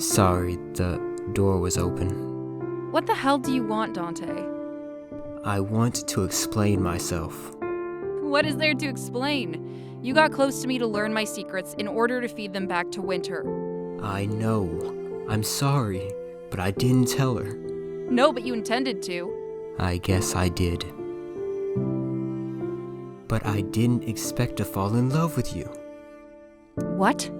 Sorry, the door was open. What the hell do you want, Dante? I want to explain myself. What is there to explain? You got close to me to learn my secrets in order to feed them back to Wynter. I know. I'm sorry, but I didn't tell her. No, but you intended to. I guess I did. But I didn't expect to fall in love with you. What?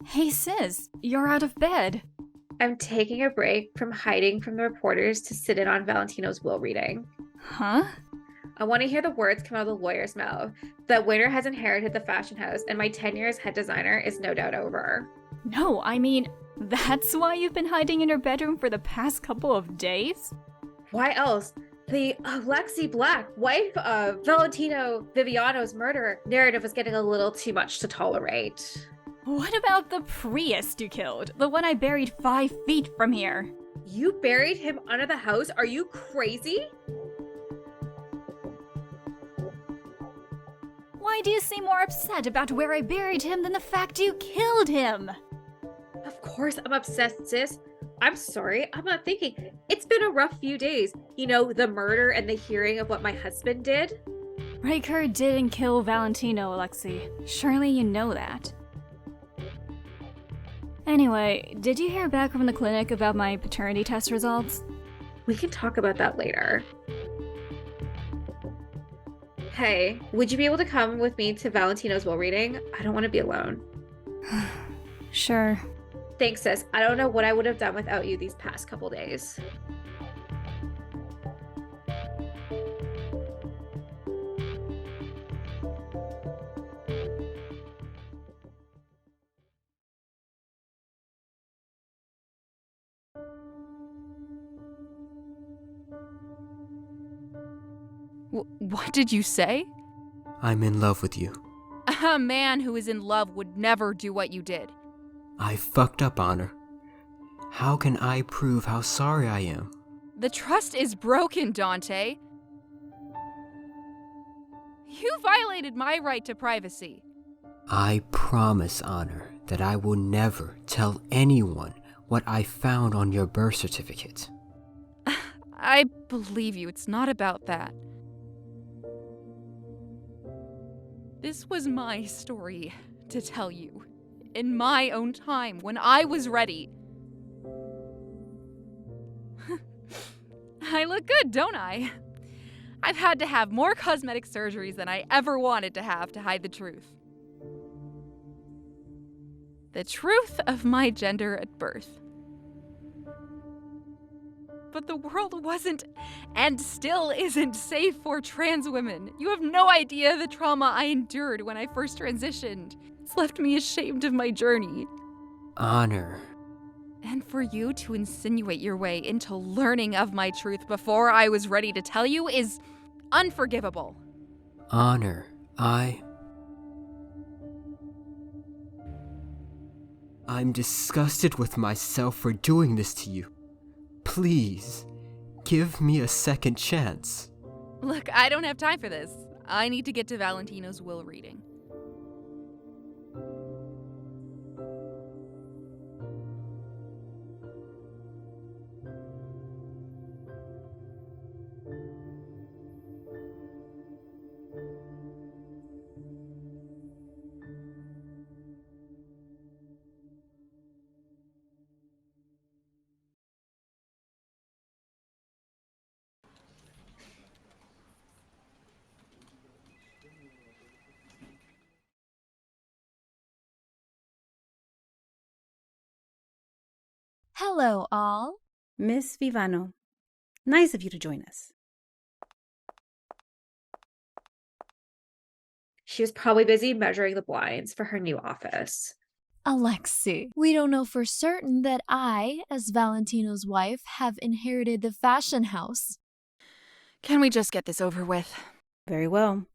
Hey sis, you're out of bed. I'm taking a break from hiding from the reporters to sit in on Valentino's will reading. Huh? I want to hear the words come out of the lawyer's mouth that Wynter has inherited the fashion house and my tenure as head designer is no doubt over. No, I mean, that's why you've been hiding in your bedroom for the past couple of days? Why else? The Alexi Black, wife of Valentino Viviano's murderer, narrative was getting a little too much to tolerate. What about the priest you killed? The one I buried 5 feet from here? You buried him under the house? Are you crazy? Why do you seem more upset about where I buried him than the fact you killed him? Of course I'm obsessed, sis. I'm sorry, I'm not thinking. It's been a rough few days. You know, the murder and the hearing of what my husband did. Ryker didn't kill Valentino, Alexi. Surely you know that. Anyway, did you hear back from the clinic about my paternity test results? We can talk about that later. Hey, would you be able to come with me to Valentino's will reading? I don't want to be alone. Sure. Thanks, sis. I don't know what I would have done without you these past couple days. What did you say? I'm in love with you. A man who is in love would never do what you did. I fucked up, Honor. How can I prove how sorry I am? The trust is broken, Dante. You violated my right to privacy. I promise, Honor, that I will never tell anyone what I found on your birth certificate. I believe you. It's not about that. This was my story to tell you. In my own time, when I was ready. I look good, don't I? I've had to have more cosmetic surgeries than I ever wanted to have to hide the truth. The truth of my gender at birth. But the world wasn't, and still isn't, safe for trans women. You have no idea the trauma I endured when I first transitioned. It's left me ashamed of my journey. Honor. And for you to insinuate your way into learning of my truth before I was ready to tell you is unforgivable. Honor, I'm disgusted with myself for doing this to you. Please, give me a second chance. Look, I don't have time for this. I need to get to Valentino's will reading. Hello, all. Miss Viviano, nice of you to join us. She was probably busy measuring the blinds for her new office. Alexi, we don't know for certain that I, as Valentino's wife, have inherited the fashion house. Can we just get this over with? Very well.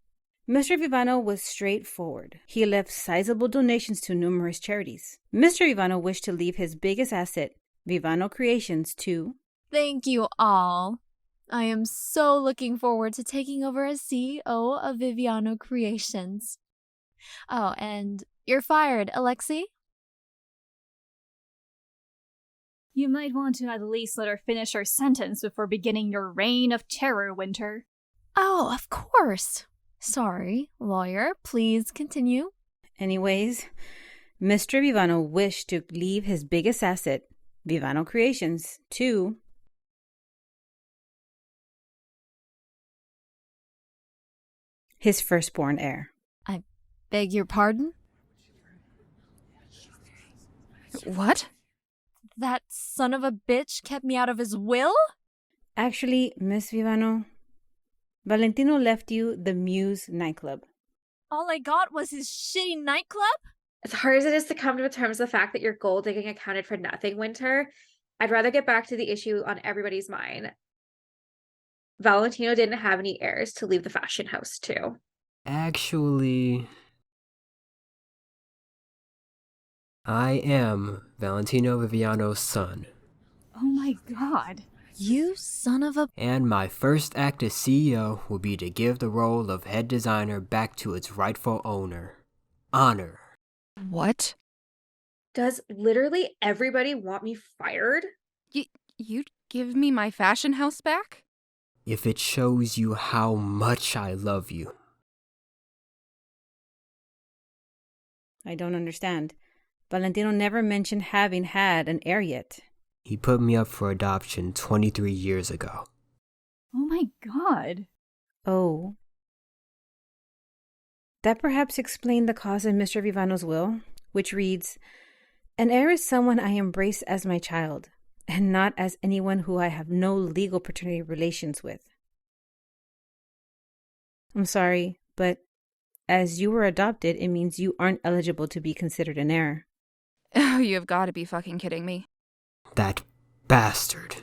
Mr. Viviano was straightforward. He left sizable donations to numerous charities. Mr. Viviano wished to leave his biggest asset, Viviano Creations, to... Thank you all. I am so looking forward to taking over as CEO of Viviano Creations. Oh, and you're fired, Alexi? You might want to at least let her finish her sentence before beginning your reign of terror, Wynter. Oh, of course. Sorry, lawyer, please continue. Anyways, Mr. Viviano wished to leave his biggest asset, Viviano Creations, to... his firstborn heir. I beg your pardon? What? That son of a bitch kept me out of his will? Actually, Miss Viviano, Valentino left you the Muse nightclub. All I got was his shitty nightclub? As hard as it is to come to terms with the fact that your gold digging accounted for nothing, Wynter, I'd rather get back to the issue on everybody's mind. Valentino didn't have any heirs to leave the fashion house to. Actually, I am Valentino Viviano's son. Oh my god. You son of a... And my first act as CEO will be to give the role of head designer back to its rightful owner. Honor. What? Does literally everybody want me fired? You'd give me my fashion house back? If it shows you how much I love you. I don't understand. Valentino never mentioned having had an heir yet. He put me up for adoption 23 years ago. Oh my god. Oh. That perhaps explained the cause in Mr. Viviano's will, which reads, "An heir is someone I embrace as my child, and not as anyone who I have no legal paternity relations with." I'm sorry, but as you were adopted, it means you aren't eligible to be considered an heir. Oh, you have got to be fucking kidding me. That bastard.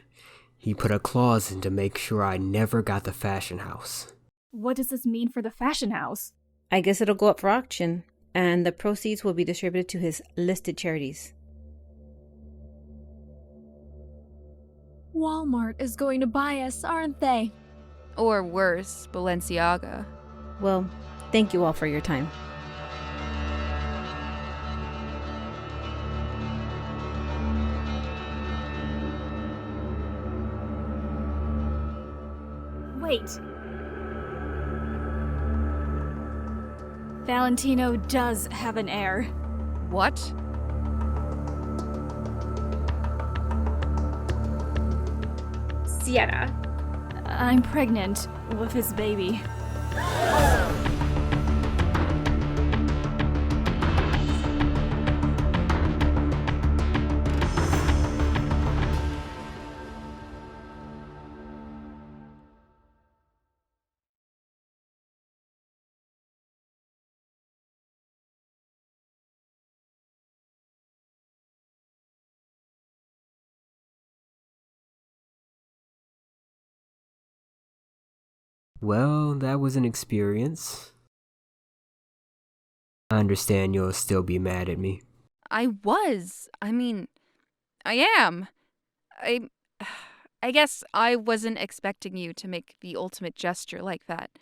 He put a clause in to make sure I never got the fashion house. What does this mean for the fashion house? I guess it'll go up for auction, and the proceeds will be distributed to his listed charities. Walmart is going to buy us, aren't they? Or worse, Balenciaga. Well, thank you all for your time. Wait. Valentino does have an heir. What? Sienna. I'm pregnant with his baby. Well, that was an experience. I understand you'll still be mad at me. I am. I guess I wasn't expecting you to make the ultimate gesture like that.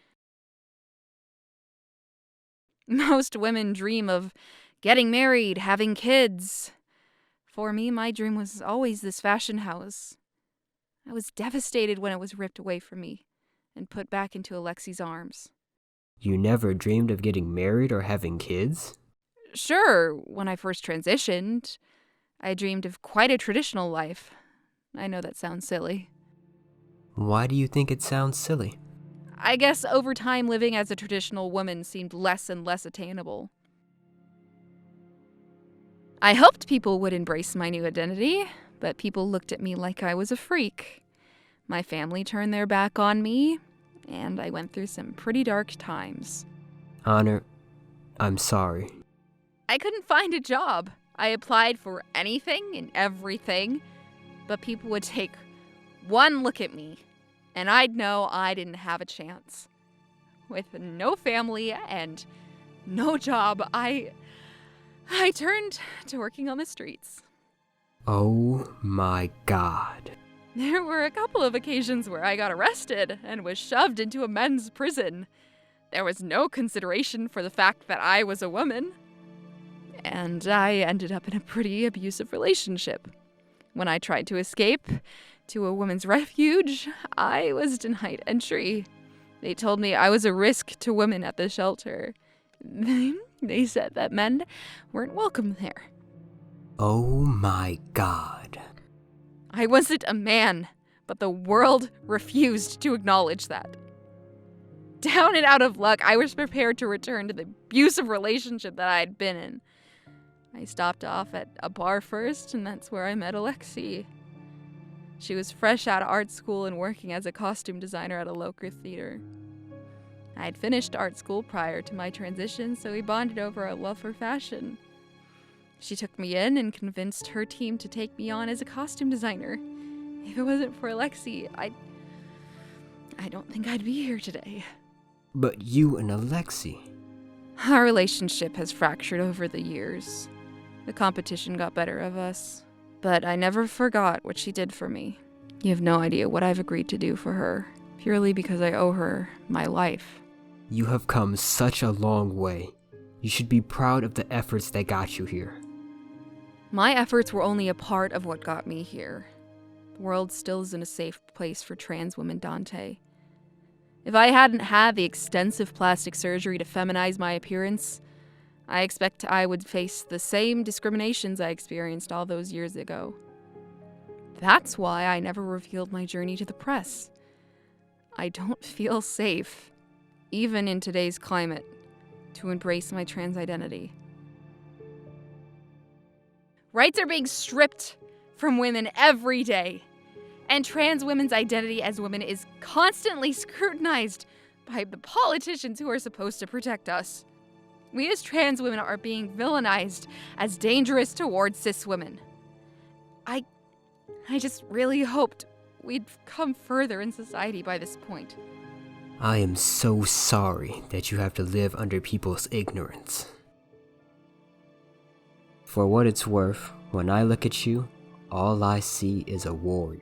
Most women dream of getting married, having kids. For me, my dream was always this fashion house. I was devastated when it was ripped away from me and put back into Alexi's arms. You never dreamed of getting married or having kids? Sure, when I first transitioned, I dreamed of quite a traditional life. I know that sounds silly. Why do you think it sounds silly? I guess over time, living as a traditional woman seemed less and less attainable. I hoped people would embrace my new identity, but people looked at me like I was a freak. My family turned their back on me, and I went through some pretty dark times. Honor, I'm sorry. I couldn't find a job. I applied for anything and everything, but people would take one look at me, and I'd know I didn't have a chance. With no family and no job, I turned to working on the streets. Oh my God. There were a couple of occasions where I got arrested and was shoved into a men's prison. There was no consideration for the fact that I was a woman. And I ended up in a pretty abusive relationship. When I tried to escape to a women's refuge, I was denied entry. They told me I was a risk to women at the shelter. They said that men weren't welcome there. Oh my God. I wasn't a man, but the world refused to acknowledge that. Down and out of luck, I was prepared to return to the abusive relationship that I had been in. I stopped off at a bar first, and that's where I met Alexi. She was fresh out of art school and working as a costume designer at a local theater. I had finished art school prior to my transition, so we bonded over our love for fashion. She took me in and convinced her team to take me on as a costume designer. If it wasn't for Alexi, I don't think I'd be here today. But you and Alexi... Our relationship has fractured over the years. The competition got better of us. But I never forgot what she did for me. You have no idea what I've agreed to do for her, purely because I owe her my life. You have come such a long way. You should be proud of the efforts that got you here. My efforts were only a part of what got me here. The world still isn't a safe place for trans women, Dante. If I hadn't had the extensive plastic surgery to feminize my appearance, I expect I would face the same discriminations I experienced all those years ago. That's why I never revealed my journey to the press. I don't feel safe, even in today's climate, to embrace my trans identity. Rights are being stripped from women every day, and trans women's identity as women is constantly scrutinized by the politicians who are supposed to protect us. We as trans women are being villainized as dangerous towards cis women. I just really hoped we'd come further in society by this point. I am so sorry that you have to live under people's ignorance. For what it's worth, when I look at you, all I see is a warrior.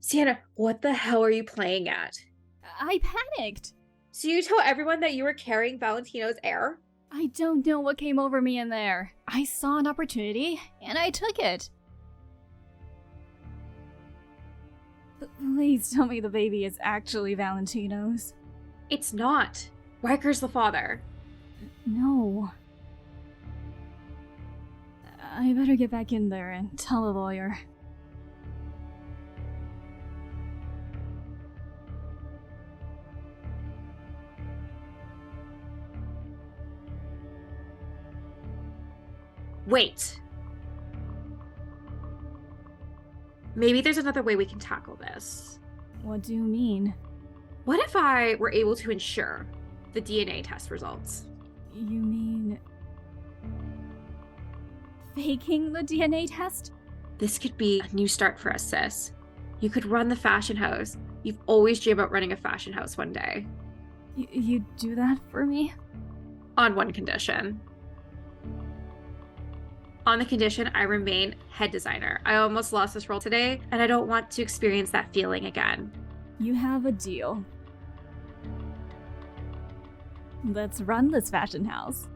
Sienna, what the hell are you playing at? I panicked. So you told everyone that you were carrying Valentino's heir? I don't know what came over me in there. I saw an opportunity, and I took it. Please tell me the baby is actually Valentino's. It's not. Ryker's the father. No. I better get back in there and tell a lawyer. Wait. Maybe there's another way we can tackle this. What do you mean? What if I were able to ensure the DNA test results? You mean... faking the DNA test? This could be a new start for us, sis. You could run the fashion house. You've always dreamed about running a fashion house one day. You do that for me? On one condition. On the condition I remain head designer. I almost lost this role today, and I don't want to experience that feeling again. You have a deal. Let's run this fashion house.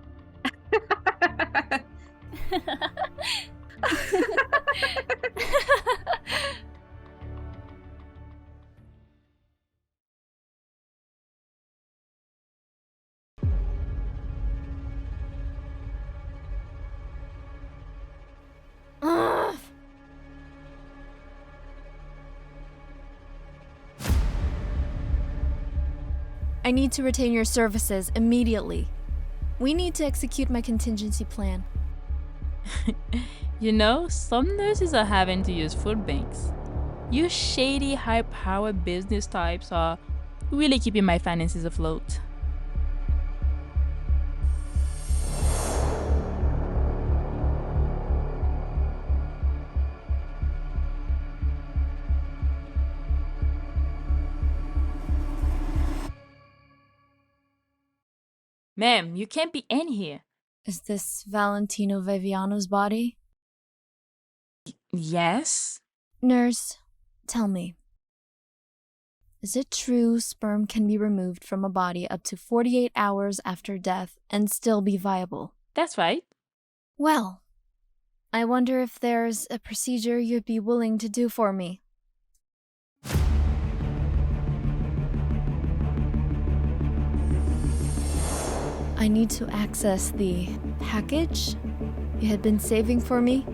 Ugh. I need to retain your services immediately. We need to execute my contingency plan. You know, some nurses are having to use food banks. You shady, high-powered business types are really keeping my finances afloat. Ma'am, you can't be in here. Is this Valentino Viviano's body? Yes? Nurse, tell me. Is it true sperm can be removed from a body up to 48 hours after death and still be viable? That's right. Well, I wonder if there's a procedure you'd be willing to do for me. I need to access the package you had been saving for me.